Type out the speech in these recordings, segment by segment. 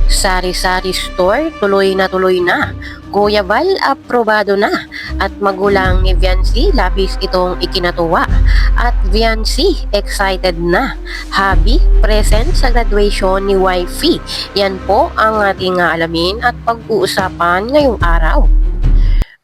Sari-sari store, tuloy na. Kuya Val, aprobado na. At magulang ni Viancy, labis itong ikinatuwa. At Viancy, excited na. Happy, present sa graduation ni wifey. Yan po ang ating alamin at pag-uusapan ngayong araw.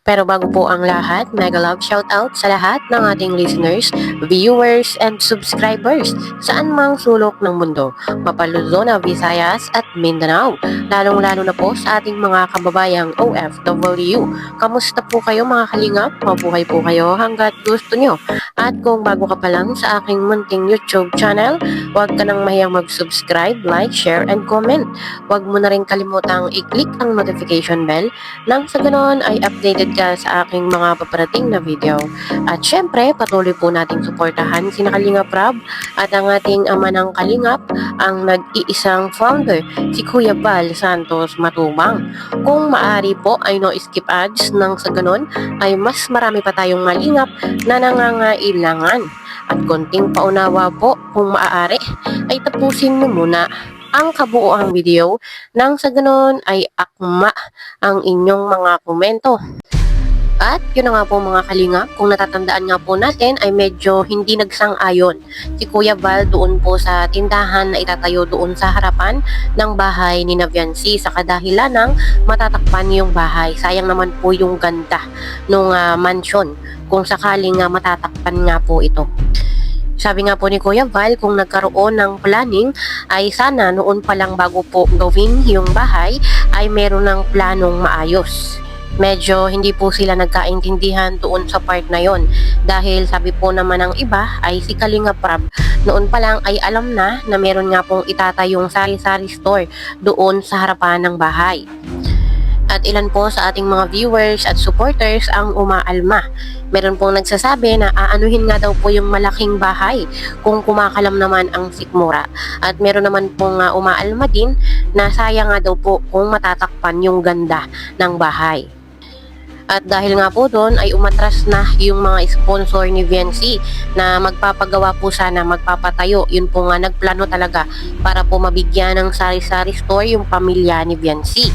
Pero bago po ang lahat, mega love shoutout sa lahat ng ating listeners, viewers, and subscribers saan mang sulok ng mundo, Mapaluzon, Visayas at Mindanao. Lalong-lalo na po sa ating mga kababayang OFW. Kamusta po kayo mga kalingap? Mabuhay po kayo hanggat gusto nyo. At kung bago ka pa lang sa aking munting YouTube channel, huwag ka nang mahiyang mag-subscribe, like, share, and comment. Huwag mo na rin kalimutang i-click ang notification bell nang sa ganon ay updated ka sa aking mga paparating na video. At syempre, patuloy po nating suportahan si Kalingap Rab at ang ating ama ng Kalingap, ang nag-iisang founder, si Kuya Val Santos Matubang. Kung maaari po ay no skip ads nang sa ganon ay mas marami pa tayong malingap na nangangailangan. At konting paunawa po kung maaari ay tapusin mo muna ang kabuoang video nang sa ganon ay akma ang inyong mga komento. At yun na nga po mga kalingap, kung natatandaan nga po natin ay medyo hindi nagsang-ayon si Kuya Val doon po sa tindahan na itatayo doon sa harapan ng bahay ni Viancy sa kadahilan ng matatakpan yung bahay. Sayang naman po yung ganda nung mansion kung sakaling matatakpan nga po ito. Sabi nga po ni Kuya Val, kung nagkaroon ng planning ay sana noon pa lang bago po gawin yung bahay ay meron ng planong maayos. Medyo hindi po sila nagkaintindihan doon sa part na yon dahil sabi po naman ng iba ay si Kalingap Rab noon pa lang ay alam na meron nga pong itatayong sari-sari store doon sa harapan ng bahay. At ilan po sa ating mga viewers at supporters ang umaalma. Meron pong nagsasabi na aanuhin nga daw po yung malaking bahay kung kumakalam naman ang sikmura. At meron naman pong umaalma din na sayang nga daw po kung matatakpan yung ganda ng bahay. At dahil nga po doon ay umatras na yung mga sponsor ni Viancy na magpapagawa po sana, magpapatayo. Yun po nga nagplano talaga para po mabigyan ng sari-sari store yung pamilya ni Viancy.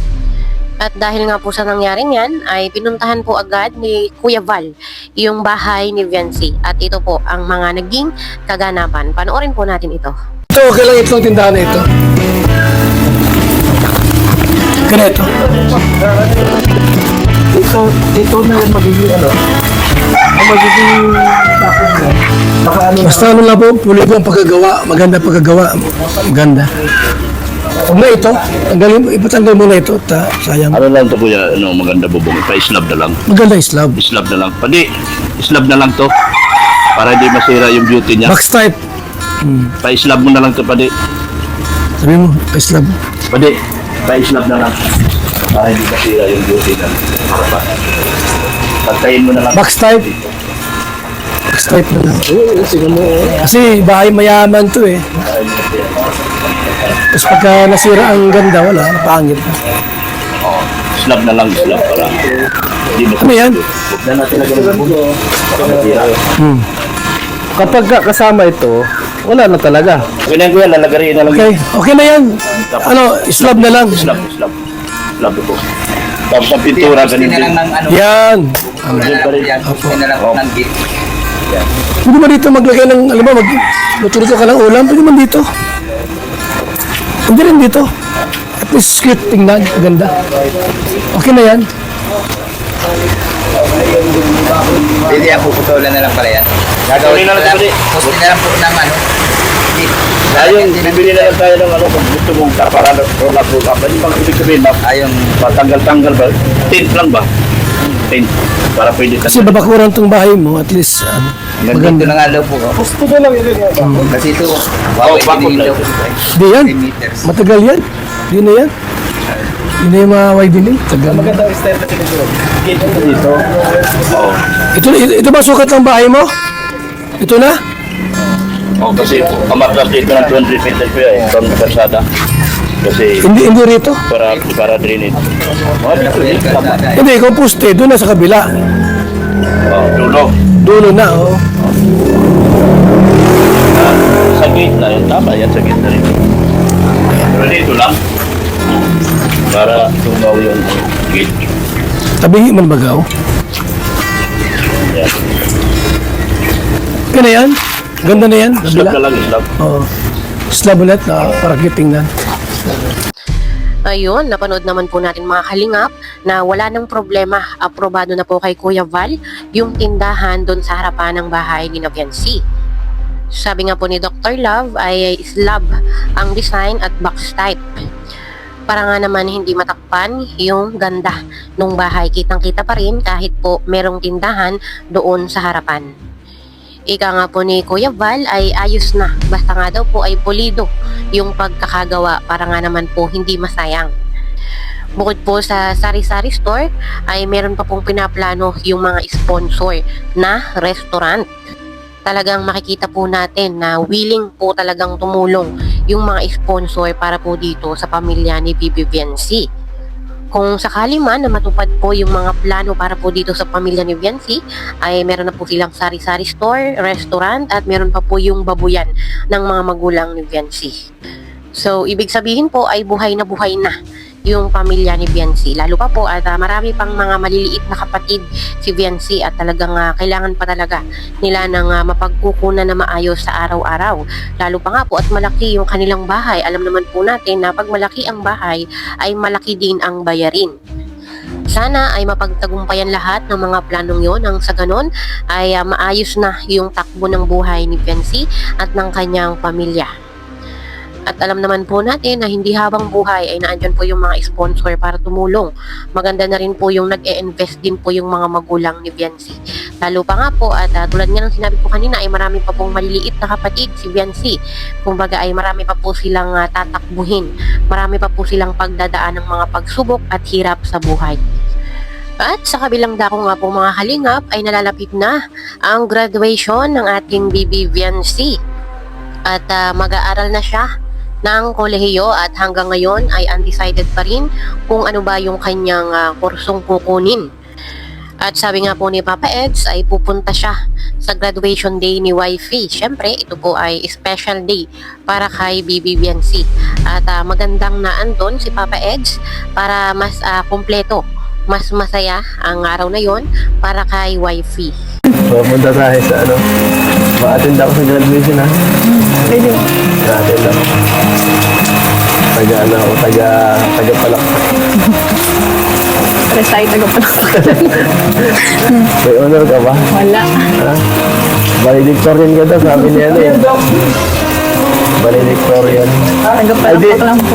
At dahil nga po sa nangyaring yan ay pinuntahan po agad ni Kuya Val yung bahay ni Viancy. At ito po ang mga naging kaganapan. Panoorin po natin ito. Ito, okay lang itong tindahan na ito. Ganito. Ito na yung magiging ang magiging basta ano lang po, pulido ang pagkagawa, maganda pagkagawa, maganda. Huwag na ito, ipatanggal mo na ito, sayang. Ano lang to kuya, maganda bubong, pa-islab na lang. Maganda islab. Islab na lang. Pwede, islab na lang to. Para hindi masira yung beauty niya. Box type. Pa-islab mo na lang to, pwede. Sabi mo, islab. Pwede, pa-islab na lang. Para hindi masira yung beauty niya. Pagtayin mo na lang. Box type. Box type na lang. Kasi bahay mayaman to eh. Tapos pagka nasira ang ganda, wala, pangit. Slab na lang, slab para. Ano yan? Huwag na natin lagyan ng bubong. Kapag kasama ito, wala na talaga. Okay na yan kuya, lalagarin na lang. Okay, okay na yan. Ano, slab na lang. Slab. Slab ito. Tapos ang pintura ganun din. Yan. Pwede mo dito maglagay ng, alam mo, magluto-luto ka ng ulam, pwede mo dito. Hindi rin dito. At least cute, tingnan, maganda. Okay na yan. Hindi yan, puputulan na lang pala yan. Gagawin na lang ito. Postin na lang po ng Ayun, bibili na lang tayo ng kung gusto mong para roll up. Ano bang ibig sabihin, ma'am? Ayun. Patanggal-tanggal ba? Tint lang ba? Tint. Para pwede Kasi babakuran tong bahay mo, at least, Maganda na nga daw po. Gusto na lang yun. Kasi ito, bakit daw. Di yan. 10 meters. Matagal yan. Di na yan. Di na yung mga YDL. Tagal. Magandang style kasi dito. Ito ba sukat ng bahay mo? Ito na? kasi kamatras dito ng 200 meters po yan. From Karsada. Kasi Hindi rito. para drainage. Hindi, ikaw poste. Doon na sa kabila. Dulo. Dulo na, oh. Tama yan sa gitna rin. Pero dito lang. Para tumaw yung gate. Tabihin man bagaw. Yan. Kaya yan. Ganda na yan. Slab Kabila. ka lang, slab. Oo. Slab ulit na para kitingnan. Ayun, napanood naman po natin mga kalingap na wala nang problema. Aprobado na po kay Kuya Val yung tindahan doon sa harapan ng bahay ni Viancy. Sabi nga po ni Dr. Love ay slab ang design at box type. Para nga naman hindi matakpan yung ganda ng bahay. Kitang-kita pa rin kahit po merong tindahan doon sa harapan. Ika nga po ni Kuya Val ay ayos na. Basta nga daw po ay pulido yung pagkakagawa para nga naman po hindi masayang. Bukod po sa sari-sari store ay meron pa pong pinaplano yung mga sponsor na restaurant. Talagang makikita po natin na willing po talagang tumulong yung mga sponsor para po dito sa pamilya ni Bibi Viancy. Kung sakali man na matupad po yung mga plano para po dito sa pamilya ni Viancy, ay meron na po silang sari-sari store, restaurant, at meron pa po yung babuyan ng mga magulang ni Viancy. So, ibig sabihin po ay buhay na yung pamilya ni Viancy. Lalo pa po at marami pang mga maliliit na kapatid si Viancy at talagang kailangan pa talaga nila ng mapagkukunan na maayos sa araw-araw. Lalo pa nga po at malaki yung kanilang bahay. Alam naman po natin na pag malaki ang bahay ay malaki din ang bayarin. Sana ay mapagtagumpayan lahat ng mga planong yon nang sa ganon ay maayos na yung takbo ng buhay ni Viancy at ng kanyang pamilya. At alam naman po natin na hindi habang buhay ay naandyan po yung mga sponsor para tumulong. Maganda na rin po yung nag-e-invest din po yung mga magulang ni Viancy. Lalo pa nga po at tulad nga ng sinabi ko kanina ay marami pa pong maliliit na kapatid si Viancy. Kumbaga ay marami pa po silang tatakbuhin. Marami pa po silang pagdadaan ng mga pagsubok at hirap sa buhay. At sa kabilang dako nga po mga kalingap ay nalalapit na ang graduation ng ating Bibi Viancy. At mag-aaral na siya ng kolehiyo at hanggang ngayon ay undecided pa rin kung ano ba yung kanyang kursong kukunin. At sabi nga po ni Papa Eds ay pupunta siya sa graduation day ni Wifey. Siyempre, ito po ay special day para kay Bibi Viancy. At magandang naandun si Papa Eds para mas kumpleto, mas masaya ang araw na yon para kay Wifey. So, punta tayo sa ano. Ma-attend ako sa graduation, ha? Pwede mo. Ma-attend ako. Taga-palakpak. Pares tayo tagapalakpak. May honor ka ba? Wala. Ha? Valedictorian ka daw, sabi niya ano eh. Valedictorian. Tagapalakpak lang po.